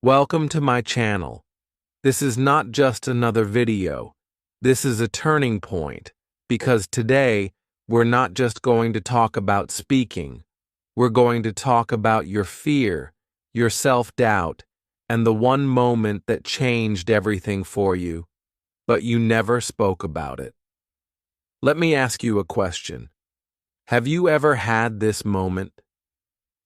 Welcome to my channel. This is not just another video. This is a turning point, because today we're not just going to talk about speaking. We're going to talk about your fear, your self-doubt, and the one moment that changed everything for you, but you never spoke about it. Let me ask you a question. Have you ever had this moment?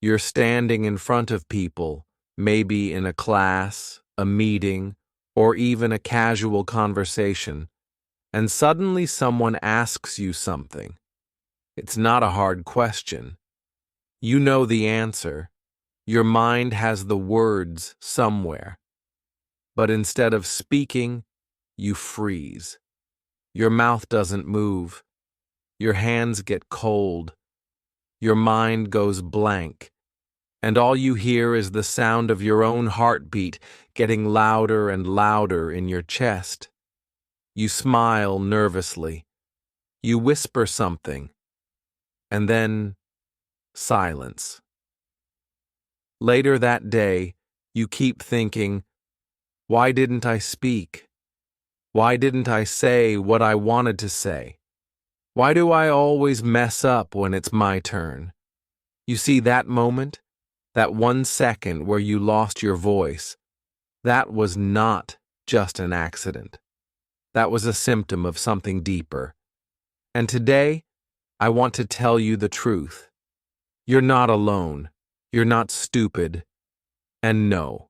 You're standing in front of people, maybe in a class, a meeting, or even a casual conversation, and suddenly someone asks you something. It's not a hard question. You know the answer. Your mind has the words somewhere. But instead of speaking, you freeze. Your mouth doesn't move. Your hands get cold. Your mind goes blank. And all you hear is the sound of your own heartbeat getting louder and louder in your chest. You smile nervously. You whisper something. And then, silence. Later that day, you keep thinking, why didn't I speak? Why didn't I say what I wanted to say? Why do I always mess up when it's my turn? You see, that moment, that 1 second where you lost your voice, that was not just an accident. That was a symptom of something deeper. And today, I want to tell you the truth. You're not alone. You're not stupid. And no,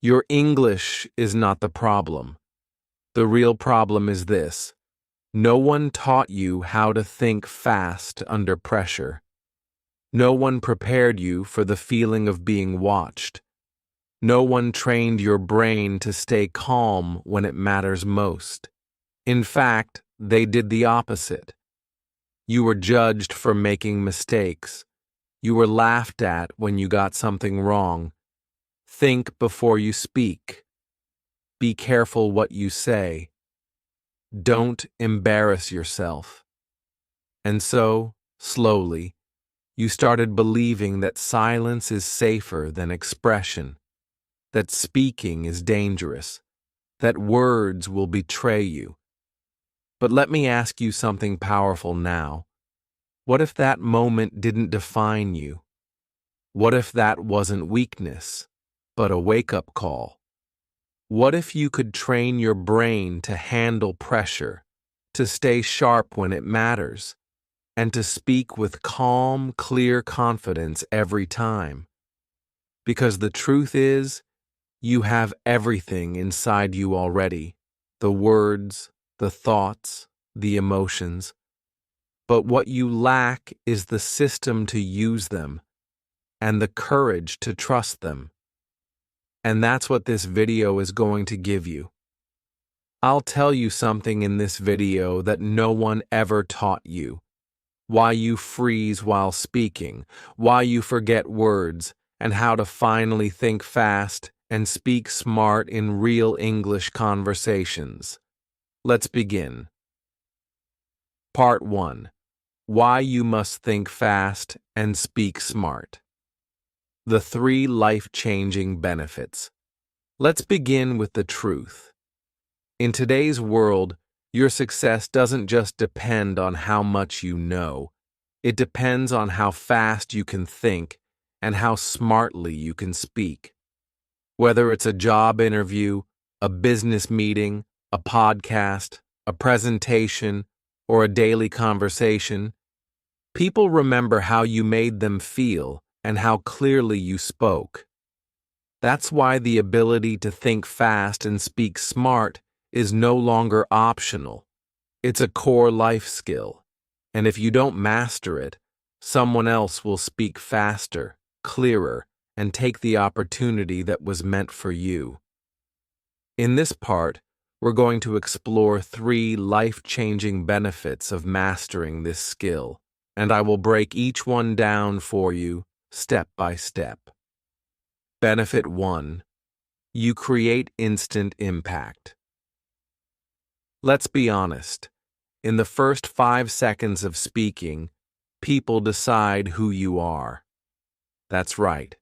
your English is not the problem. The real problem is this: no one taught you how to think fast under pressure. No one prepared you for the feeling of being watched. No one trained your brain to stay calm when it matters most. In fact, they did the opposite. You were judged for making mistakes. You were laughed at when you got something wrong. Think before you speak. Be careful what you say. Don't embarrass yourself. And so, slowly, you started believing that silence is safer than expression, that speaking is dangerous, that words will betray you. But let me ask you something powerful now. What if that moment didn't define you? What if that wasn't weakness, but a wake-up call? What if you could train your brain to handle pressure, to stay sharp when it matters, and to speak with calm, clear confidence every time? Because the truth is, you have everything inside you already: the words, the thoughts, the emotions. But what you lack is the system to use them and the courage to trust them. And that's what this video is going to give you. I'll tell you something in this video that no one ever taught you: why you freeze while speaking, why you forget words, and how to finally think fast and speak smart in real English conversations. Let's begin. Part 1. Why you must think fast and speak smart. The 3 life-changing benefits. Let's begin with the truth. In today's world, your success doesn't just depend on how much you know. It depends on how fast you can think and how smartly you can speak. Whether it's a job interview, a business meeting, a podcast, a presentation, or a daily conversation, people remember how you made them feel and how clearly you spoke. That's why the ability to think fast and speak smart is no longer optional. It's a core life skill. And if you don't master it, someone else will speak faster, clearer, and take the opportunity that was meant for you. In this part, we're going to explore 3 life-changing benefits of mastering this skill, and I will break each one down for you step by step. Benefit 1. You create instant impact. Let's be honest. In the first 5 seconds of speaking, people decide who you are. That's right.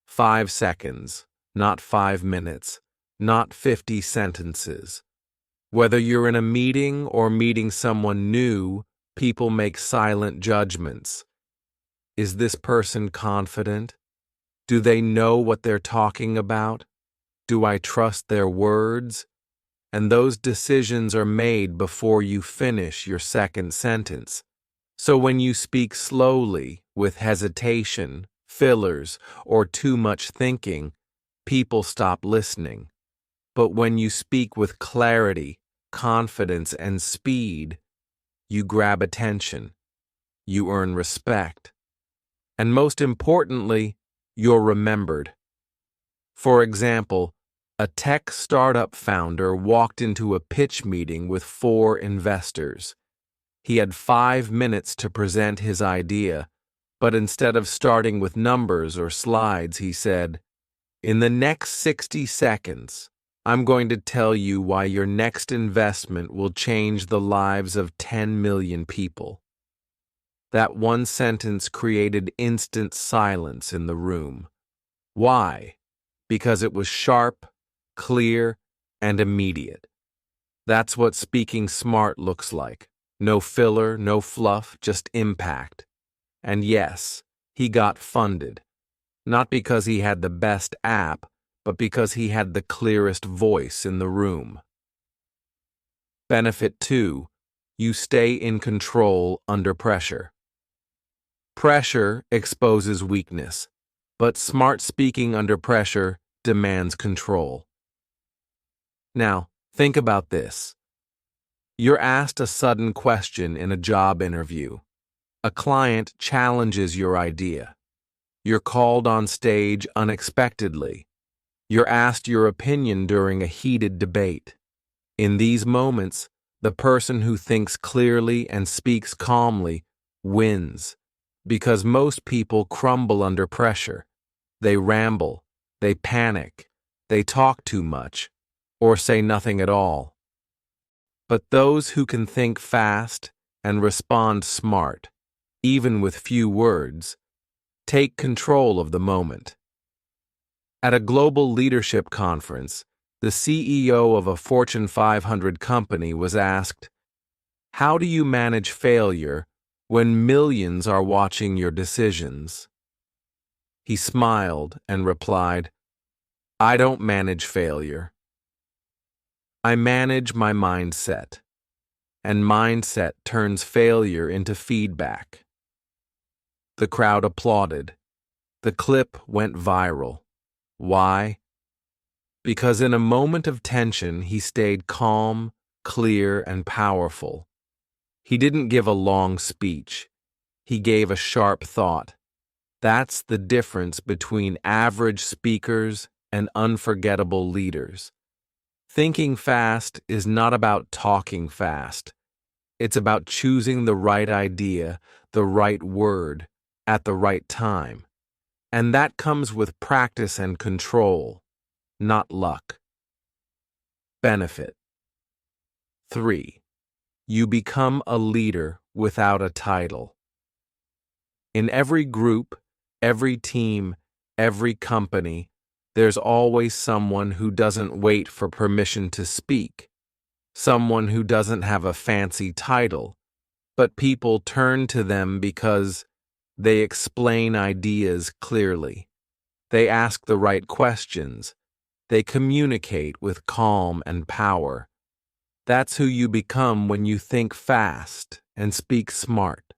5 seconds. not 5 minutes, not 50 sentences. Whether you're in a meeting or meeting someone new, people make silent judgments. Is this person confident? Do they know what they're talking about? Do I trust their words? And those decisions are made before you finish your second sentence. So when you speak slowly, with hesitation, fillers, or too much thinking, people stop listening. But when you speak with clarity, confidence, and speed, you grab attention, you earn respect, and most importantly, you're remembered. For example, a tech startup founder walked into a pitch meeting with 4 investors. He had 5 minutes to present his idea, but instead of starting with numbers or slides, he said, "In the next 60 seconds, I'm going to tell you why your next investment will change the lives of 10 million people." That one sentence created instant silence in the room. Why? Because it was sharp, clear, and immediate. That's what speaking smart looks like. No filler, no fluff, just impact. And yes, he got funded. Not because he had the best app, but because he had the clearest voice in the room. Benefit 2. You stay in control under pressure. Pressure exposes weakness, but smart speaking under pressure demands control. Now, think about this. You're asked a sudden question in a job interview. A client challenges your idea. You're called on stage unexpectedly. You're asked your opinion during a heated debate. In these moments, the person who thinks clearly and speaks calmly wins, because most people crumble under pressure. They ramble, they panic, they talk too much, or say nothing at all. But those who can think fast and respond smart, even with few words, take control of the moment. At a global leadership conference, the CEO of a Fortune 500 company was asked, "How do you manage failure when millions are watching your decisions?" He smiled and replied, "I don't manage failure. I manage my mindset, and mindset turns failure into feedback." The crowd applauded. The clip went viral. Why? Because in a moment of tension, he stayed calm, clear, and powerful. He didn't give a long speech. He gave a sharp thought. That's the difference between average speakers and unforgettable leaders. Thinking fast is not about talking fast. It's about choosing the right idea, the right word, at the right time. And that comes with practice and control, not luck. Benefit 3. You become a leader without a title. In every group, every team, every company, there's always someone who doesn't wait for permission to speak, someone who doesn't have a fancy title, but people turn to them because they explain ideas clearly, they ask the right questions, they communicate with calm and power. That's who you become when you think fast and speak smart.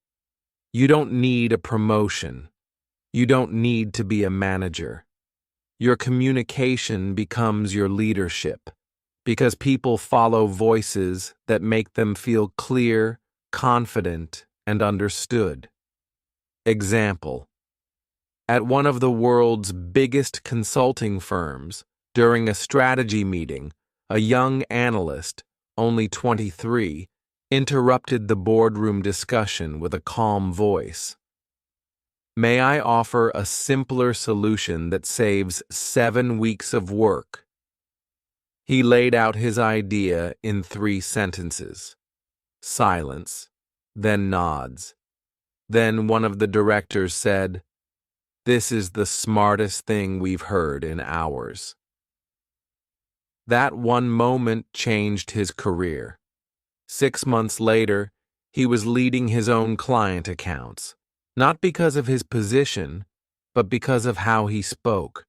You don't need a promotion. You don't need to be a manager. Your communication becomes your leadership, because people follow voices that make them feel clear, confident, and understood. Example: at one of the world's biggest consulting firms, during a strategy meeting, a young analyst, only 23, interrupted the boardroom discussion with a calm voice. "May I offer a simpler solution that saves 7 weeks of work?" He laid out his idea in 3 sentences. Silence, then nods. Then one of the directors said, This is the smartest thing we've heard in hours. That one moment changed his career. 6 months later, he was leading his own client accounts, not because of his position, but because of how he spoke.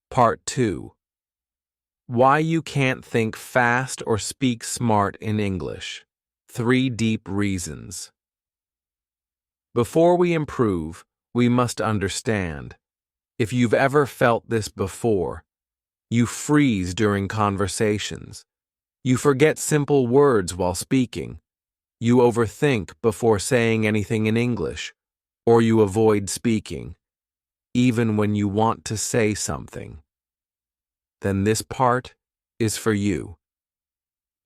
Part 2. Why you can't think fast or speak smart in English. 3 deep reasons. Before we improve, we must understand. If you've ever felt this before, you freeze during conversations. You forget simple words while speaking. You overthink before saying anything in English, or you avoid speaking, even when you want to say something. Then this part is for you.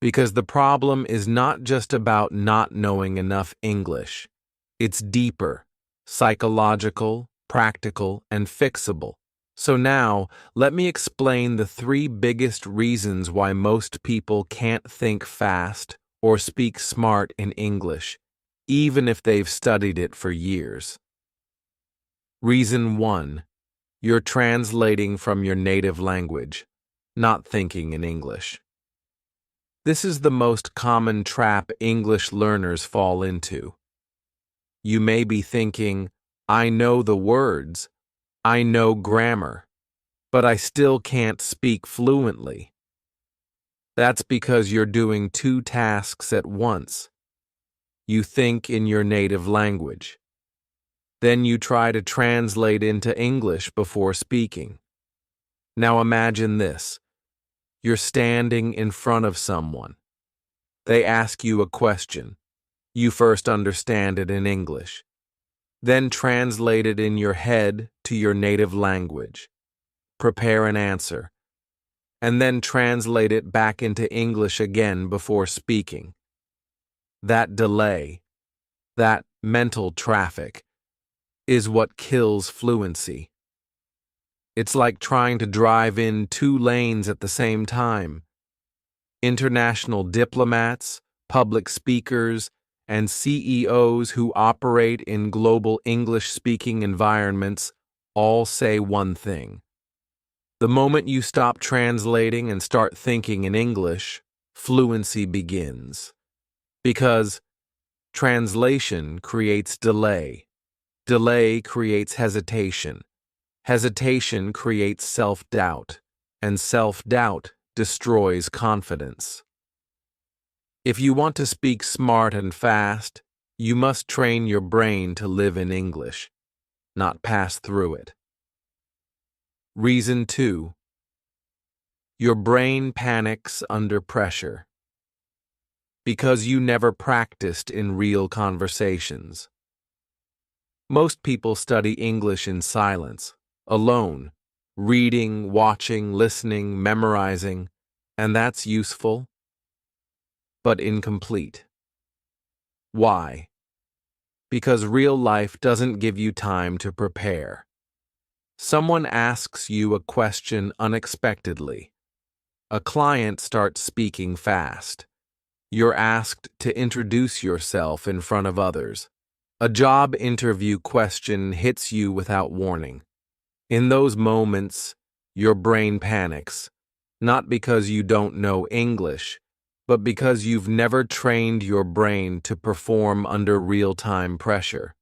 Because the problem is not just about not knowing enough English. It's deeper, psychological, practical, and fixable. So now, let me explain the 3 biggest reasons why most people can't think fast or speak smart in English, even if they've studied it for years. Reason 1. You're translating from your native language, not thinking in English. This is the most common trap English learners fall into. You may be thinking, I know the words, I know grammar, but I still can't speak fluently. That's because you're doing 2 tasks at once. You think in your native language. Then you try to translate into English before speaking. Now imagine this. You're standing in front of someone. They ask you a question. You first understand it in English. Then translate it in your head to your native language. Prepare an answer. And then translate it back into English again before speaking. That delay, that mental traffic, is what kills fluency. It's like trying to drive in 2 lanes at the same time. International diplomats, public speakers, and CEOs who operate in global English-speaking environments all say one thing. The moment you stop translating and start thinking in English, fluency begins. Because translation creates delay. Delay creates hesitation. Hesitation creates self-doubt, and self-doubt destroys confidence. If you want to speak smart and fast, you must train your brain to live in English, not pass through it. Reason 2. Your brain panics under pressure. Because you never practiced in real conversations. Most people study English in silence, alone, reading, watching, listening, memorizing, and that's useful, but incomplete. Why? Because real life doesn't give you time to prepare. Someone asks you a question unexpectedly. A client starts speaking fast. You're asked to introduce yourself in front of others. A job interview question hits you without warning. In those moments, your brain panics, not because you don't know English, but because you've never trained your brain to perform under real-time pressure.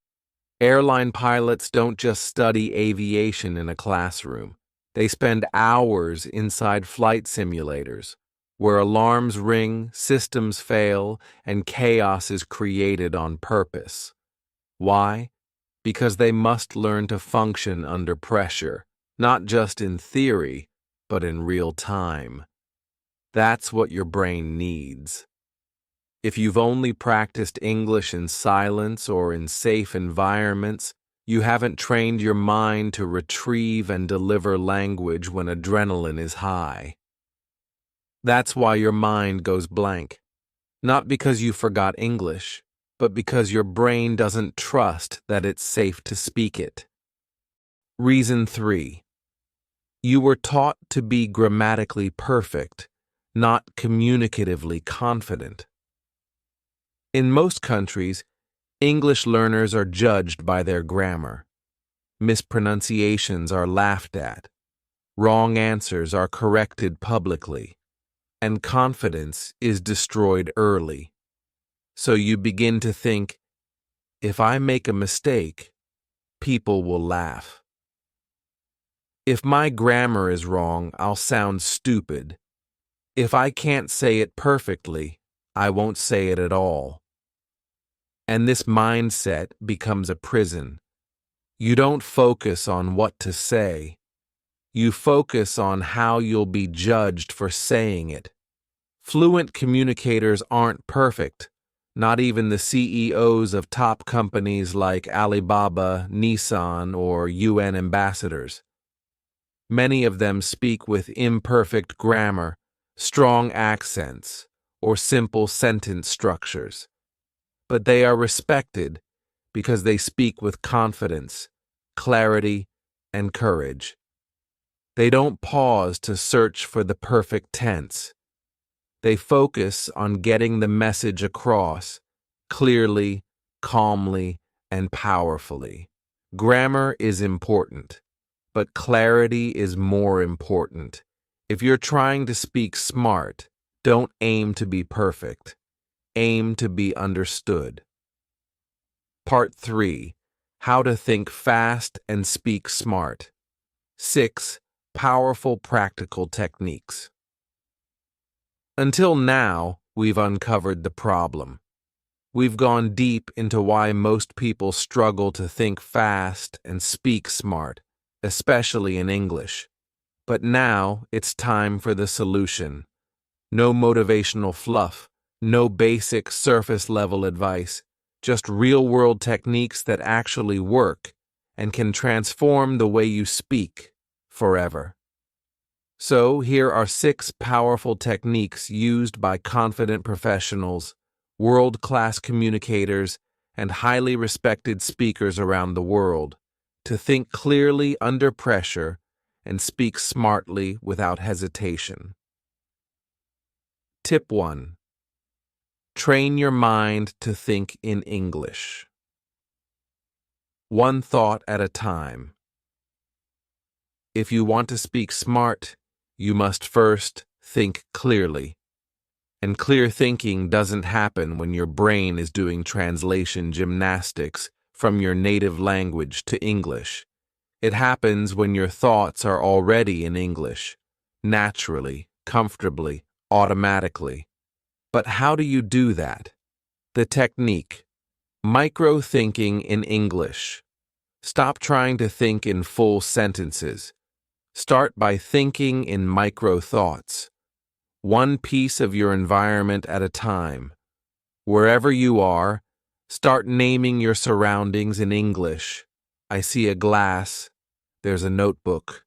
Airline pilots don't just study aviation in a classroom. They spend hours inside flight simulators, where alarms ring, systems fail, and chaos is created on purpose. Why? Because they must learn to function under pressure, not just in theory, but in real time. That's what your brain needs. If you've only practiced English in silence or in safe environments, you haven't trained your mind to retrieve and deliver language when adrenaline is high. That's why your mind goes blank. Not because you forgot English, but because your brain doesn't trust that it's safe to speak it. Reason 3. You were taught to be grammatically perfect, not communicatively confident. In most countries, English learners are judged by their grammar. Mispronunciations are laughed at. Wrong answers are corrected publicly. And confidence is destroyed early. So you begin to think, if I make a mistake, people will laugh. If my grammar is wrong, I'll sound stupid. If I can't say it perfectly, I won't say it at all. And this mindset becomes a prison. You don't focus on what to say. You focus on how you'll be judged for saying it. Fluent communicators aren't perfect. Not even the CEOs of top companies like Alibaba, Nissan, or UN ambassadors. Many of them speak with imperfect grammar, strong accents, or simple sentence structures. But they are respected because they speak with confidence, clarity, and courage. They don't pause to search for the perfect tense. They focus on getting the message across clearly, calmly, and powerfully. Grammar is important, but clarity is more important. If you're trying to speak smart, don't aim to be perfect. Aim to be understood. Part 3. How to think fast and speak smart. 6 powerful practical techniques. Until now, we've uncovered the problem. We've gone deep into why most people struggle to think fast and speak smart, especially in English. But now it's time for the solution. No motivational fluff, no basic surface-level advice, just real-world techniques that actually work and can transform the way you speak forever. So here are 6 powerful techniques used by confident professionals, world-class communicators, and highly respected speakers around the world to think clearly under pressure and speak smartly without hesitation. Tip 1. Train your mind to think in English. One thought at a time. If you want to speak smart, you must first think clearly. And clear thinking doesn't happen when your brain is doing translation gymnastics from your native language to English. It happens when your thoughts are already in English, naturally, comfortably, automatically. But how do you do that? The technique. Micro-thinking in English. Stop trying to think in full sentences. Start by thinking in micro-thoughts. One piece of your environment at a time. Wherever you are, start naming your surroundings in English. I see a glass. There's a notebook.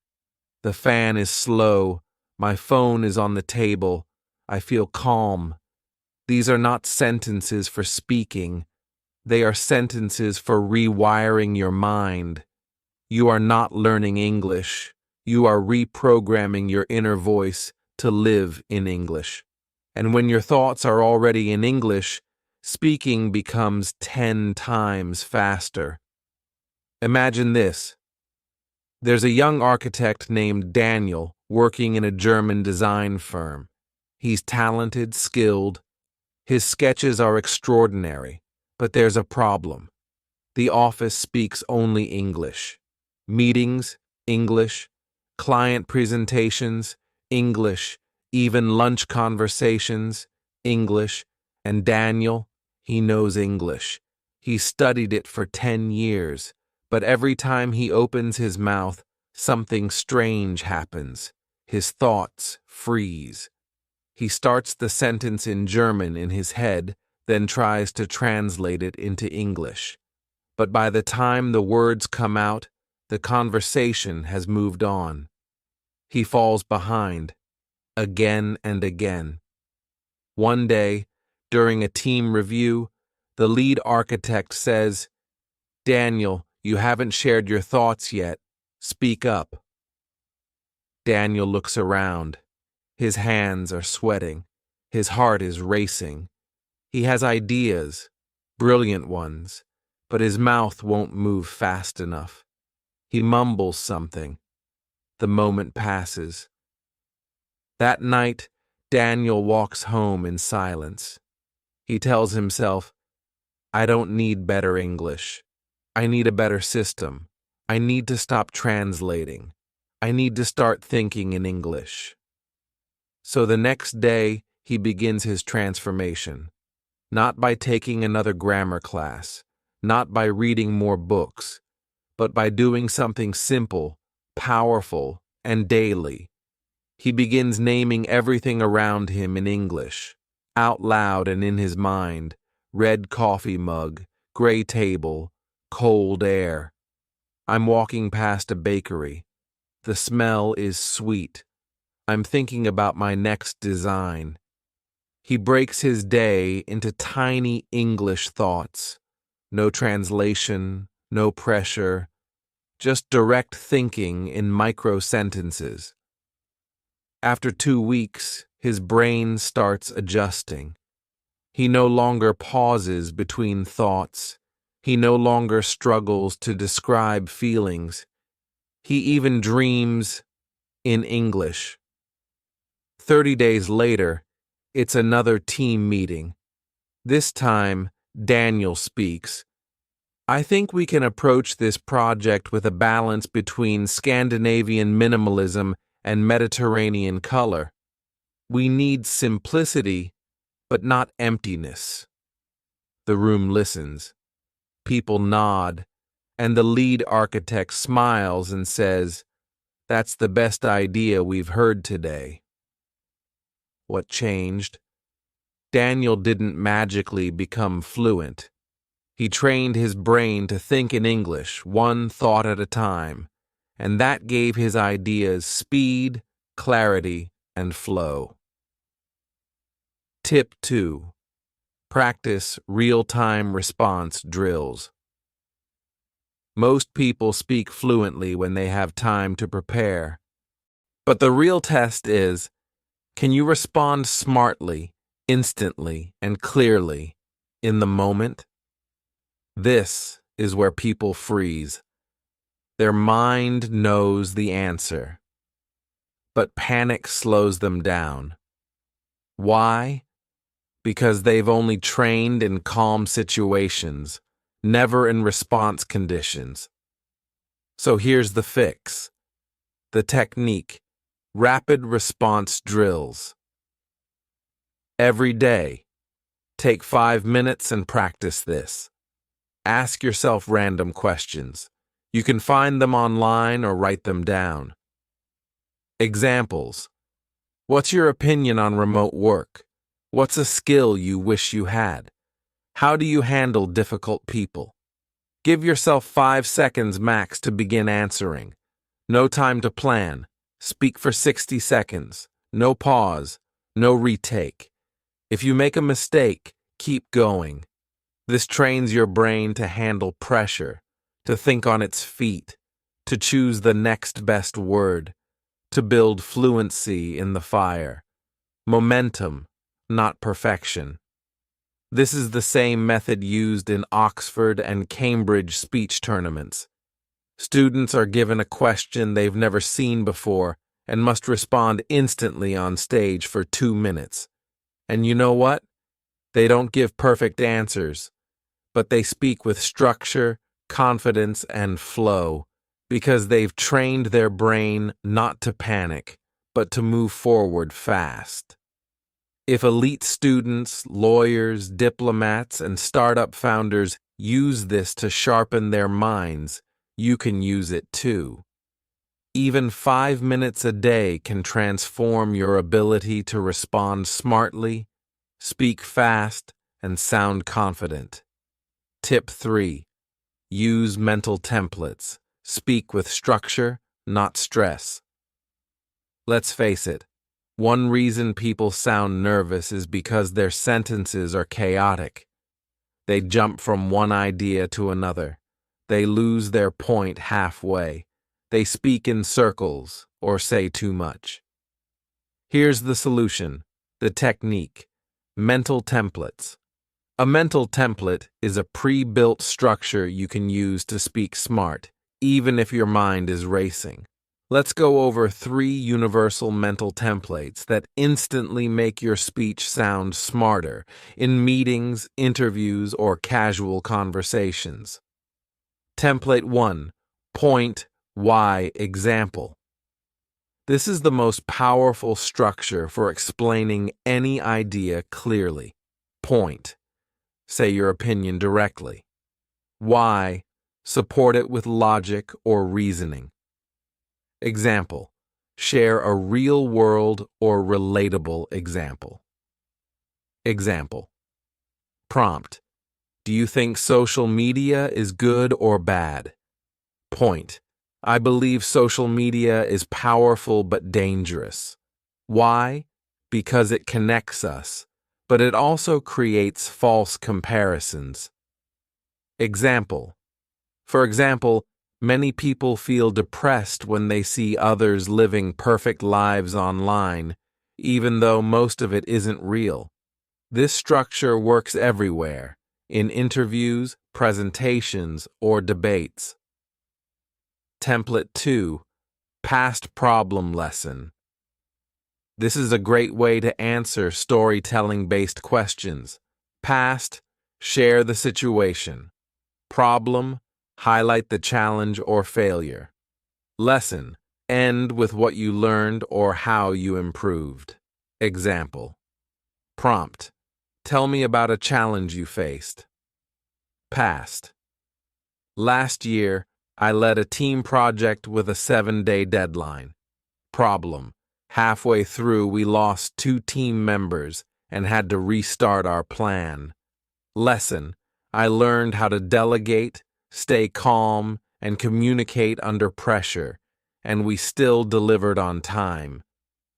The fan is slow. My phone is on the table. I feel calm. These are not sentences for speaking. They are sentences for rewiring your mind. You are not learning English. You are reprogramming your inner voice to live in English. And when your thoughts are already in English, speaking becomes 10 times faster. Imagine this. There's a young architect named Daniel working in a German design firm. He's talented, skilled. His sketches are extraordinary, but there's a problem. The office speaks only English. Meetings, English. Client presentations, English. Even lunch conversations, English. And Daniel, he knows English. He studied it for 10 years, but every time he opens his mouth, something strange happens. His thoughts freeze. He starts the sentence in German in his head, then tries to translate it into English. But by the time the words come out, the conversation has moved on. He falls behind, again and again. One day, during a team review, the lead architect says, "Daniel, you haven't shared your thoughts yet. Speak up." Daniel looks around. His hands are sweating. His heart is racing. He has ideas, brilliant ones, but his mouth won't move fast enough. He mumbles something. The moment passes. That night, Daniel walks home in silence. He tells himself, I don't need better English. I need a better system. I need to stop translating. I need to start thinking in English. So the next day, he begins his transformation. Not by taking another grammar class, not by reading more books, but by doing something simple, powerful, and daily. He begins naming everything around him in English, out loud and in his mind: red coffee mug, gray table, cold air. I'm walking past a bakery. The smell is sweet. I'm thinking about my next design. He breaks his day into tiny English thoughts. No translation, no pressure, just direct thinking in micro sentences. After 2 weeks, his brain starts adjusting. He no longer pauses between thoughts. He no longer struggles to describe feelings. He even dreams in English. 30 days later, it's another team meeting. This time, Daniel speaks. I think we can approach this project with a balance between Scandinavian minimalism and Mediterranean color. We need simplicity, but not emptiness. The room listens. People nod, and the lead architect smiles and says, That's the best idea we've heard today. What changed? Daniel didn't magically become fluent. He trained his brain to think in English, one thought at a time, and that gave his ideas speed, clarity, and flow. Tip 2. Practice real-time response drills. Most people speak fluently when they have time to prepare. But the real test is, can you respond smartly, instantly, and clearly, in the moment? This is where people freeze. Their mind knows the answer, but panic slows them down. Why? Because they've only trained in calm situations, never in response conditions. So here's the fix. The technique: rapid response drills. Every day, take 5 minutes and practice this. Ask yourself random questions. You can find them online or write them down. Examples: What's your opinion on remote work? What's a skill you wish you had? How do you handle difficult people? Give yourself 5 seconds max to begin answering. No time to plan. Speak for 60 seconds. No pause. No retake. If you make a mistake, keep going. This trains your brain to handle pressure, to think on its feet, to choose the next best word, to build fluency in the fire. Momentum, not perfection. This is the same method used in Oxford and Cambridge speech tournaments. Students are given a question they've never seen before and must respond instantly on stage for 2 minutes. And you know what? They don't give perfect answers, but they speak with structure, confidence, and flow because they've trained their brain not to panic, but to move forward fast. If elite students, lawyers, diplomats, and startup founders use this to sharpen their minds, you can use it too. Even 5 minutes a day can transform your ability to respond smartly, speak fast, and sound confident. Tip 3. Use mental templates. Speak with structure, not stress. Let's face it. One reason people sound nervous is because their sentences are chaotic. They jump from one idea to another. They lose their point halfway. They speak in circles or say too much. Here's the solution, the technique: mental templates. A mental template is a pre-built structure you can use to speak smart, even if your mind is racing. Let's go over 3 universal mental templates that instantly make your speech sound smarter in meetings, interviews, or casual conversations. Template 1. Point, why, example. This is the most powerful structure for explaining any idea clearly. Point. Say your opinion directly. Why? Support it with logic or reasoning. Example. Share a real-world or relatable example. Example. Prompt. Do you think social media is good or bad? Point. I believe social media is powerful but dangerous. Why? Because it connects us, but it also creates false comparisons. Example. For example, many people feel depressed when they see others living perfect lives online, even though most of it isn't real. This structure works everywhere, in interviews, presentations, or debates. Template 2. Past problem lesson. This is a great way to answer storytelling-based questions. Past, share the situation. Problem, highlight the challenge or failure. Lesson, end with what you learned or how you improved. Example. Prompt, tell me about a challenge you faced. Past. Last year, I led a team project with a 7-day deadline. Problem, halfway through we lost 2 team members and had to restart our plan. Lesson, I learned how to delegate, stay calm, and communicate under pressure, and we still delivered on time.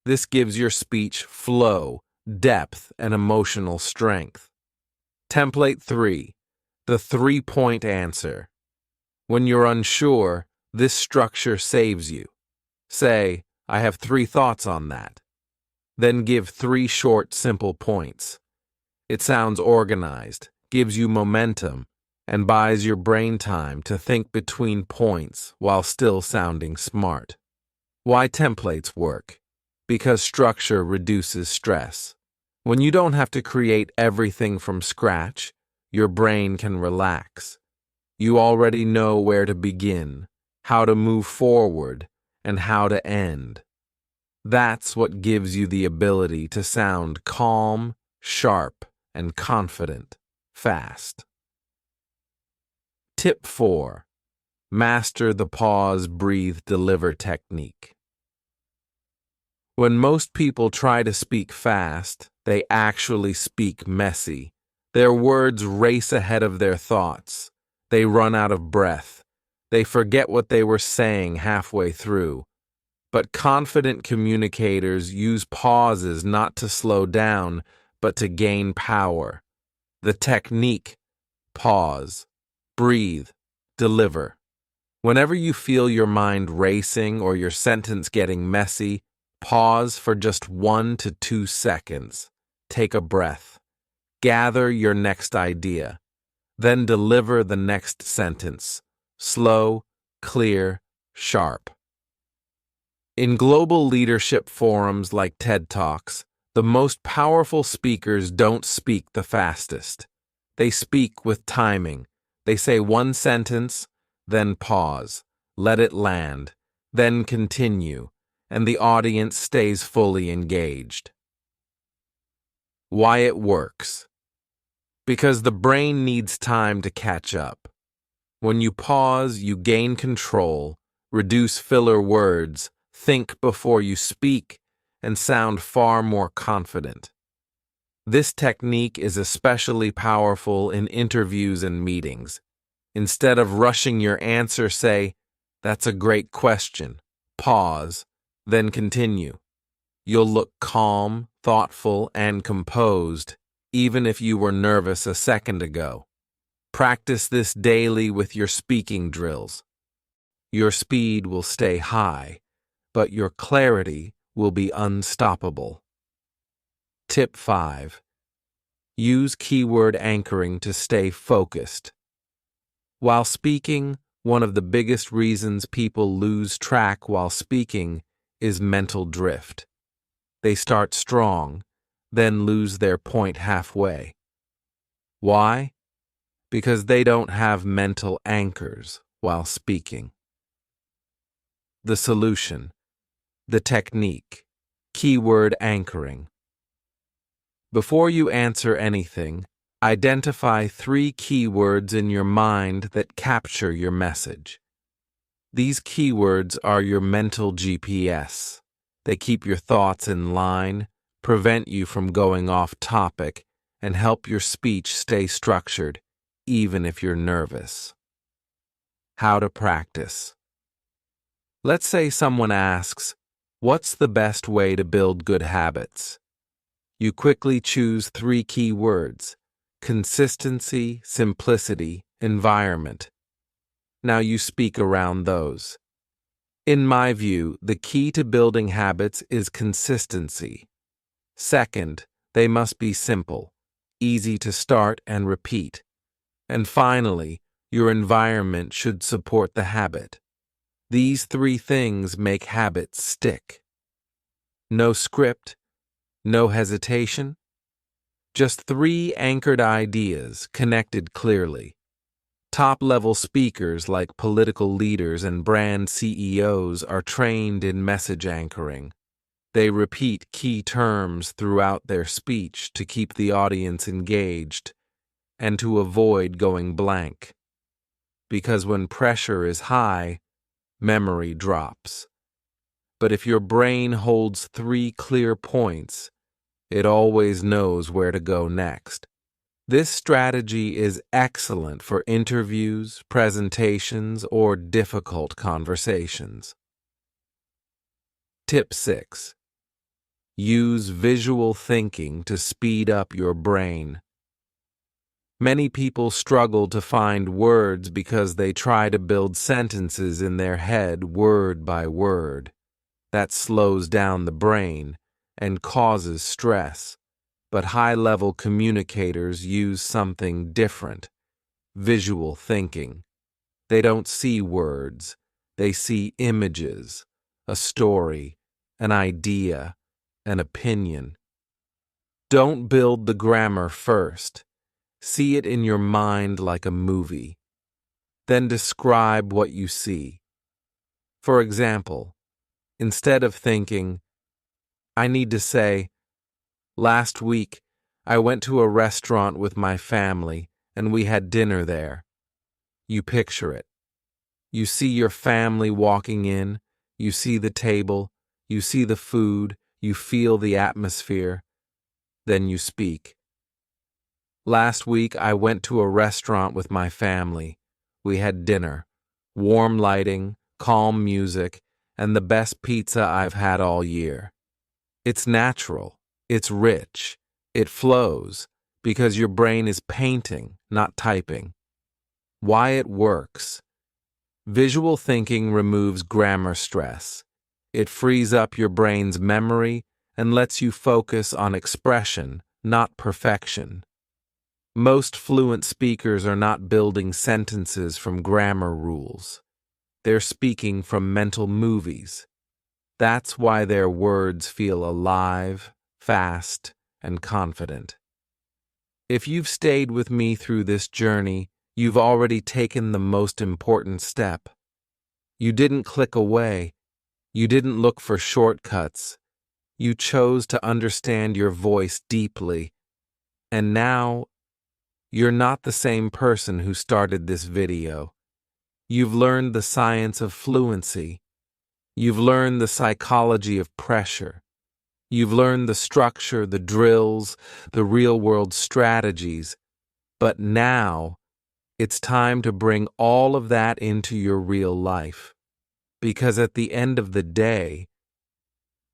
This gives your speech flow, depth, and emotional strength. Template 3. The 3-point answer. When you're unsure, this structure saves you. Say, I have 3 thoughts on that. Then give 3 short, simple points. It sounds organized, gives you momentum, and buys your brain time to think between points while still sounding smart. Why templates work? Because structure reduces stress. When you don't have to create everything from scratch, your brain can relax. You already know where to begin, how to move forward, and how to end. That's what gives you the ability to sound calm, sharp, and confident, fast. Tip 4. Master the pause, breathe, deliver technique. When most people try to speak fast, they actually speak messy. Their words race ahead of their thoughts. They run out of breath. They forget what they were saying halfway through. But confident communicators use pauses not to slow down, but to gain power. The technique: pause, breathe, deliver. Whenever you feel your mind racing or your sentence getting messy, pause for just 1 to 2 seconds. Take a breath. Gather your next idea. Then deliver the next sentence. Slow, clear, sharp. In global leadership forums like TED Talks, the most powerful speakers don't speak the fastest. They speak with timing. They say 1 sentence, then pause, let it land, then continue, and the audience stays fully engaged. Why it works. Because the brain needs time to catch up. When you pause, you gain control, reduce filler words, think before you speak, and sound far more confident. This technique is especially powerful in interviews and meetings. Instead of rushing your answer, say, "That's a great question." Pause, then continue. You'll look calm, thoughtful, and composed, even if you were nervous a second ago. Practice this daily with your speaking drills. Your speed will stay high, but your clarity will be unstoppable. Tip 5. Use keyword anchoring to stay focused. While speaking, One of the biggest reasons people lose track while speaking is mental drift. They start strong, then lose their point halfway. Why? Because they don't have mental anchors while speaking. The solution, the technique, keyword anchoring. Before you answer anything, identify 3 keywords in your mind that capture your message. These keywords are your mental GPS. They keep your thoughts in line, prevent you from going off topic, and help your speech stay structured, even if you're nervous. How to practice. Let's say someone asks, "What's the best way to build good habits?" You quickly choose 3 key words: consistency, simplicity, environment. Now you speak around those. In my view, the key to building habits is consistency. Second, they must be simple, easy to start and repeat. And finally, your environment should support the habit. These 3 things make habits stick. No script, no hesitation. Just 3 anchored ideas connected clearly. Top-level speakers like political leaders and brand CEOs are trained in message anchoring. They repeat key terms throughout their speech to keep the audience engaged and to avoid going blank. Because when pressure is high, memory drops. But if your brain holds 3 clear points, it always knows where to go next. This strategy is excellent for interviews, presentations, or difficult conversations. Tip 6. Use visual thinking to speed up your brain. Many people struggle to find words because they try to build sentences in their head word by word. That slows down the brain and causes stress. But high-level communicators use something different: visual thinking. They don't see words, they see images, a story, an idea, an opinion. Don't build the grammar first. See it in your mind like a movie. Then describe what you see. For example, instead of thinking, "I need to say, last week, I went to a restaurant with my family and we had dinner there," you picture it. You see your family walking in, you see the table, you see the food, you feel the atmosphere. Then you speak. "Last week, I went to a restaurant with my family. We had dinner, warm lighting, calm music, and the best pizza I've had all year." It's natural. It's rich. It flows because your brain is painting, not typing. Why it works. Visual thinking removes grammar stress. It frees up your brain's memory and lets you focus on expression, not perfection. Most fluent speakers are not building sentences from grammar rules. They're speaking from mental movies. That's why their words feel alive, fast, and confident. If you've stayed with me through this journey, you've already taken the most important step. You didn't click away. You didn't look for shortcuts. You chose to understand your voice deeply. And now, you're not the same person who started this video. You've learned the science of fluency. You've learned the psychology of pressure. You've learned the structure, the drills, the real-world strategies. But now, it's time to bring all of that into your real life. Because at the end of the day,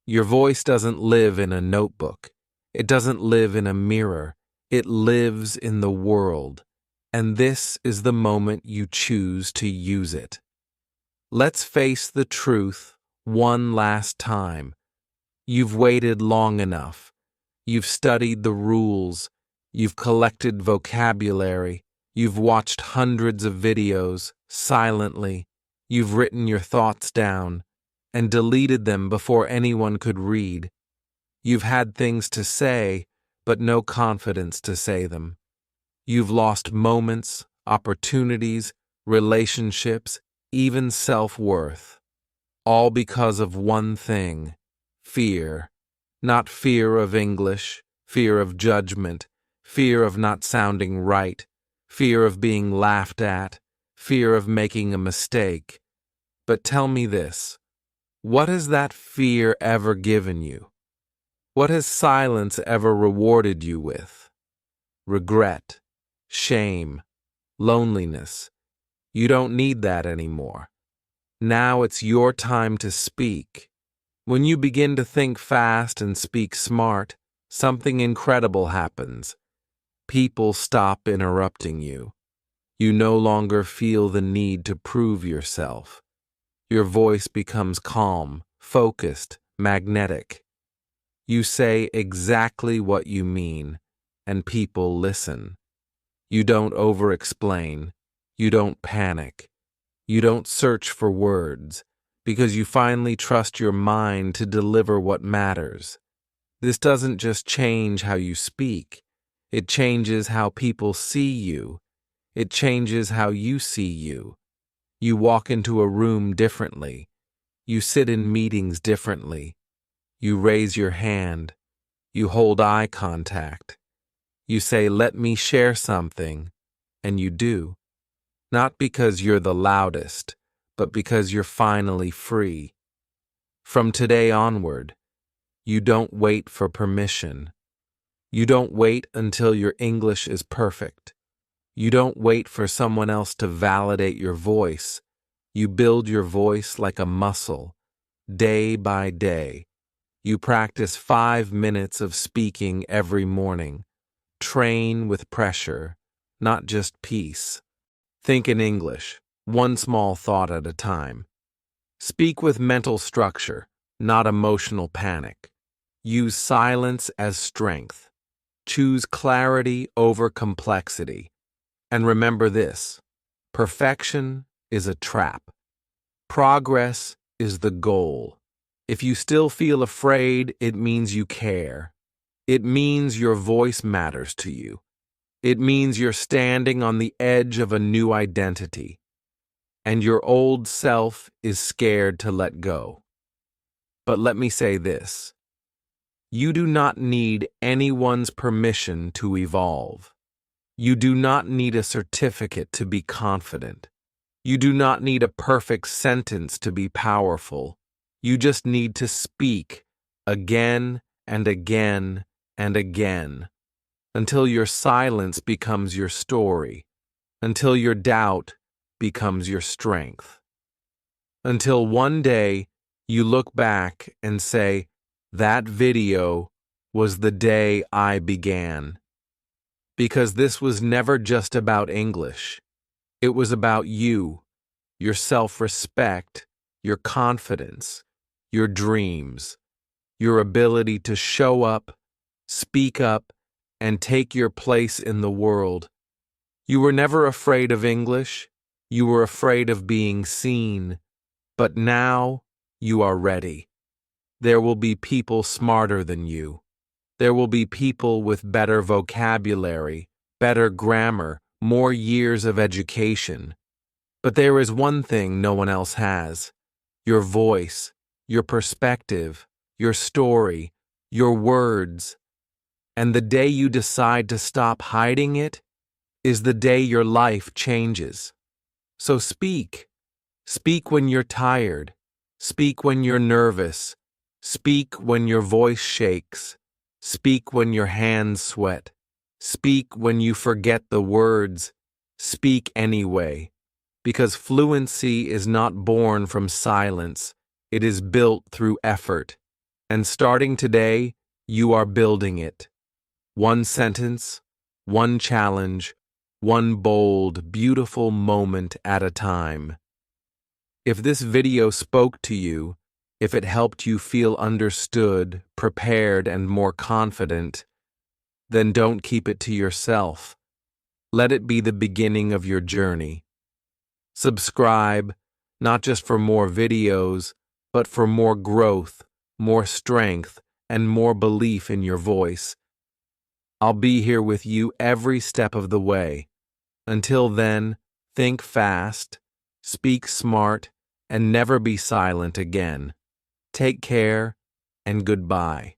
your voice doesn't live in a notebook. It doesn't live in a mirror. It lives in the world. And this is the moment you choose to use it. Let's face the truth one last time. You've waited long enough. You've studied the rules. You've collected vocabulary. You've watched hundreds of videos silently. You've written your thoughts down and deleted them before anyone could read. You've had things to say, but no confidence to say them. You've lost moments, opportunities, relationships, even self-worth. All because of one thing: fear. Not fear of English, fear of judgment, fear of not sounding right, fear of being laughed at, fear of making a mistake. But tell me this: what has that fear ever given you? What has silence ever rewarded you with? Regret, shame, loneliness. You don't need that anymore. Now it's your time to speak. When you begin to think fast and speak smart, something incredible happens. People stop interrupting you. You no longer feel the need to prove yourself. Your voice becomes calm, focused, magnetic. You say exactly what you mean, and people listen. You don't over-explain. You don't panic. You don't search for words, because you finally trust your mind to deliver what matters. This doesn't just change how you speak. It changes how people see you. It changes how you see you. You walk into a room differently. You sit in meetings differently. You raise your hand. You hold eye contact. You say, "Let me share something," and you do. Not because you're the loudest, but because you're finally free. From today onward, you don't wait for permission. You don't wait until your English is perfect. You don't wait for someone else to validate your voice. You build your voice like a muscle, day by day. You practice 5 minutes of speaking every morning. Train with pressure, not just peace. Think in English, one small thought at a time. Speak with mental structure, not emotional panic. Use silence as strength. Choose clarity over complexity. And remember this: perfection is a trap. Progress is the goal. If you still feel afraid, it means you care. It means your voice matters to you. It means you're standing on the edge of a new identity, and your old self is scared to let go. But let me say this: you do not need anyone's permission to evolve. You do not need a certificate to be confident. You do not need a perfect sentence to be powerful. You just need to speak again and again and again, until your silence becomes your story, until your doubt becomes your strength. Until one day you look back and say, "That video was the day I began." Because this was never just about English. It was about you, your self-respect, your confidence, your dreams, your ability to show up, speak up, and take your place in the world. You were never afraid of English. You were afraid of being seen. But now you are ready. There will be people smarter than you. There will be people with better vocabulary, better grammar, more years of education. But there is one thing no one else has: your voice, your perspective, your story, your words. And the day you decide to stop hiding it is the day your life changes. So speak. Speak when you're tired. Speak when you're nervous. Speak when your voice shakes. Speak when your hands sweat. Speak when you forget the words. Speak anyway. Because fluency is not born from silence. It is built through effort. And starting today, you are building it. One sentence, one challenge, one bold, beautiful moment at a time. If this video spoke to you, if it helped you feel understood, prepared, and more confident, then don't keep it to yourself. Let it be the beginning of your journey. Subscribe, not just for more videos, but for more growth, more strength, and more belief in your voice. I'll be here with you every step of the way. Until then, think fast, speak smart, and never be silent again. Take care, and goodbye.